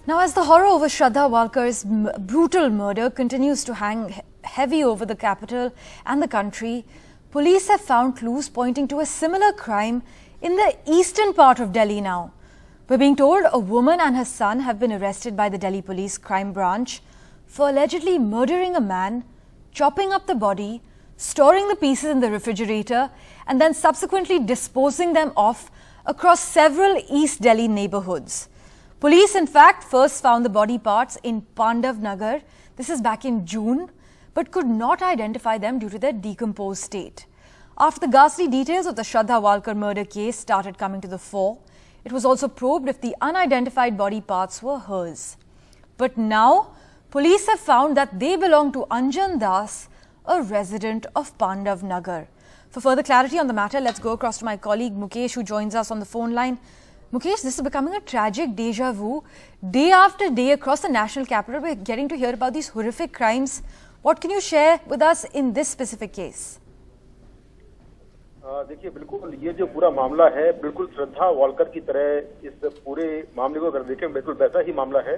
Now, as the horror over Shraddha Walkar's brutal murder continues to hang heavy over the capital and the country, police have found clues pointing to a similar crime in the eastern part of Delhi now. We're being told a woman and her son have been arrested by the Delhi Police Crime Branch for allegedly murdering a man, chopping up the body, storing the pieces in the refrigerator, and then subsequently disposing them off across several East Delhi neighborhoods. Police, in fact, first found the body parts in Pandav Nagar. This is back in June, but could not identify them due to their decomposed state. After the ghastly details of the Shraddha Walkar murder case started coming to the fore, it was also probed if the unidentified body parts were hers. But now, police have found that they belong to Anjan Das, a resident of Pandav Nagar. For further clarity on the matter, let's go across to my colleague Mukesh, who joins us on the phone line. Mukesh, this is becoming a tragic deja vu. Day after day across the national capital, we're getting to hear about these horrific crimes. What can you share with us in this specific case? देखिए, बिल्कुल ये जो पूरा मामला है, बिल्कुल श्रद्धा Walker की तरह इस पूरे मामले को अगर देखें, बिल्कुल वैसा ही मामला है।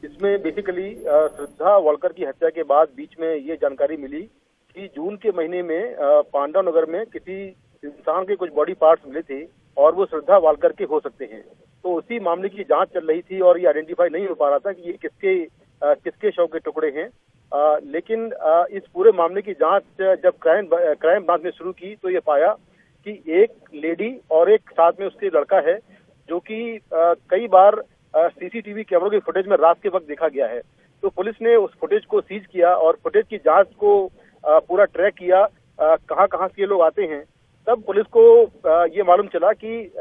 इसमें बेसिकली श्रद्धा वालकर की हत्या के बाद बीच में ये जानकारी मिली कि जून के महीने में पांडव नगर में किसी इंसान के कुछ बॉडी पार्ट्स मिले थे और वो श्रद्धा वालकर के हो सकते हैं। तो उसी मामले की जांच चल रही थी और ये आइडेंटिफाई नहीं हो पा रहा था कि ये किसके शव के टुकड़े हैं। लेकिन इस पूरे मामले की जांच जब क्राइम ब्रांच ने शुरू की तो ये पाया कि एक लेडी और एक साथ में उसके लड़का है, जो कि कई बार सीसीटीवी कैमरों की फुटेज में रात के वक्त देखा गया है। तो पुलिस ने उस फुटेज को सीज किया और फुटेज की जांच को पूरा ट्रैक किया, कहां से ये लोग आते हैं। तब पुलिस को ये मालूम चला कि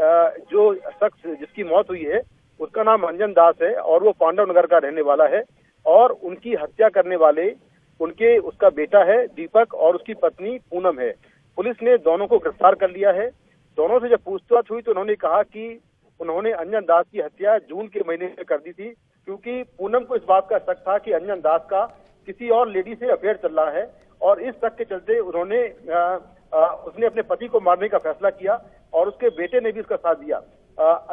जो शख्स जिसकी मौत हुई है उसका नाम अंजन दास है और वो पांडव नगर का रहने वाला है और उनकी हत्या करने वाले उसका बेटा है दीपक और उसकी पत्नी पूनम है। पुलिस ने दोनों को गिरफ्तार कर लिया है। दोनों से जब पूछताछ हुई तो उन्होंने कहा कि उन्होंने अंजन दास की हत्या जून के महीने में कर दी थी, क्योंकि पूनम को इस बात का शक था कि अंजन दास का किसी और लेडी से अफेयर चल रहा है और इस शक के चलते उसने अपने पति को मारने का फैसला किया और उसके बेटे ने भी उसका साथ दिया।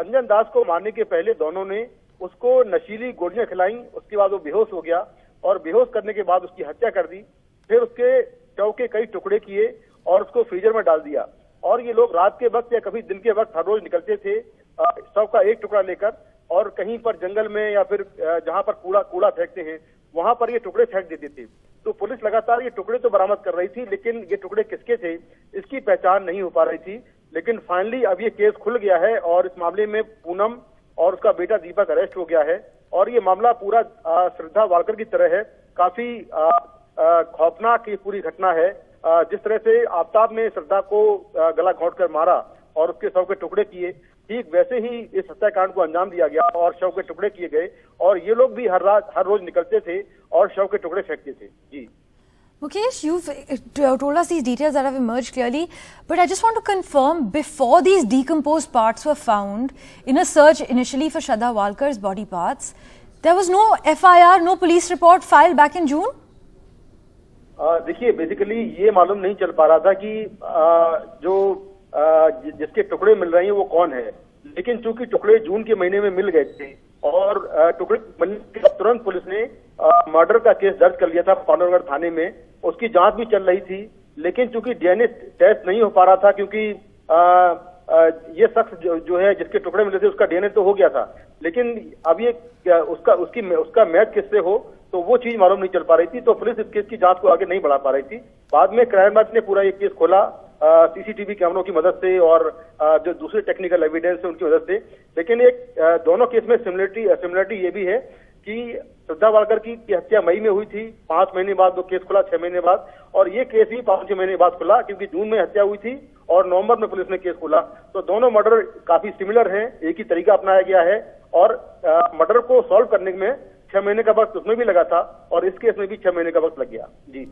अंजन दास को मारने के पहले दोनों ने उसको नशीली गोलियां खिलाई, उसके बाद वो बेहोश हो गया और बेहोश करने के बाद उसकी हत्या कर दी। फिर उसके शव के कई टुकड़े किए और उसको फ्रीजर में डाल दिया। और ये लोग रात के वक्त या कभी दिन के वक्त हर रोज निकलते थे शव का एक टुकड़ा लेकर और कहीं पर जंगल में या फिर जहां पर कूड़ा फेंकते हैं वहां पर ये टुकड़े फेंक देते थे। तो पुलिस लगातार ये टुकड़े तो बरामद कर रही थी, लेकिन ये टुकड़े किसके थे इसकी पहचान नहीं हो पा रही थी। लेकिन फाइनली अब ये केस खुल गया है और इस मामले में पूनम और उसका बेटा दीपक अरेस्ट हो गया है और ये मामला पूरा श्रद्धा वालकर की तरह है। काफी खौफनाक ये पूरी घटना है। जिस तरह से आफताब ने श्रद्धा को गला घोंट कर मारा और उसके शव के टुकड़े किए, ठीक वैसे ही इस हत्याकांड को अंजाम दिया गया और शव के टुकड़े किए गए और ये लोग भी हर रोज निकलते थे और शव के टुकड़े फेंकते थे। जी Mukesh, you've told us these details that have emerged clearly, but I just want to confirm, before these decomposed parts were found in a search initially for Shraddha Walkar's body parts, there was no FIR, no police report filed back in June? देखिए, basically ये मालूम नहीं चल पा रहा था कि जिसके टुकड़े मिल रहे हैं वो कौन है, लेकिन चूंकि टुकड़े जून के महीने में मिल गए थे और टुकड़े मिलने के तुरंत पुलिस ने मर्डर का केस दर्ज कर लिया था पांडवनगर थाने में। उसकी जांच भी चल रही थी, लेकिन चूंकि डीएनए टेस्ट नहीं हो पा रहा था, क्योंकि ये शख्स जो है जिसके टुकड़े मिले थे उसका डीएनए तो हो गया था, लेकिन अब ये उसका मैच किससे हो तो वो चीज मालूम नहीं चल पा रही थी। तो पुलिस इस केस की जांच को आगे नहीं बढ़ा पा रही थी। बाद में क्राइम ब्रांच ने पूरा ये केस खोला सीसीटीवी कैमरों की मदद से और जो दूसरे टेक्निकल एविडेंस है उनकी मदद से। लेकिन दोनों केस में सिमिलरिटी ये भी है कि श्रद्धा वालकर की हत्या मई में हुई थी, 5 महीने बाद वो केस खुला, 6 महीने बाद, और ये केस भी 5-6 महीने बाद खुला, क्योंकि जून में हत्या हुई थी और नवंबर में पुलिस ने केस खोला। तो दोनों मर्डर काफी सिमिलर हैं, एक ही तरीका अपनाया गया है और मर्डर को सॉल्व करने में 6 महीने का वक्त उसमें भी लगा था और इस केस में भी 6 महीने का वक्त लग गया। जी।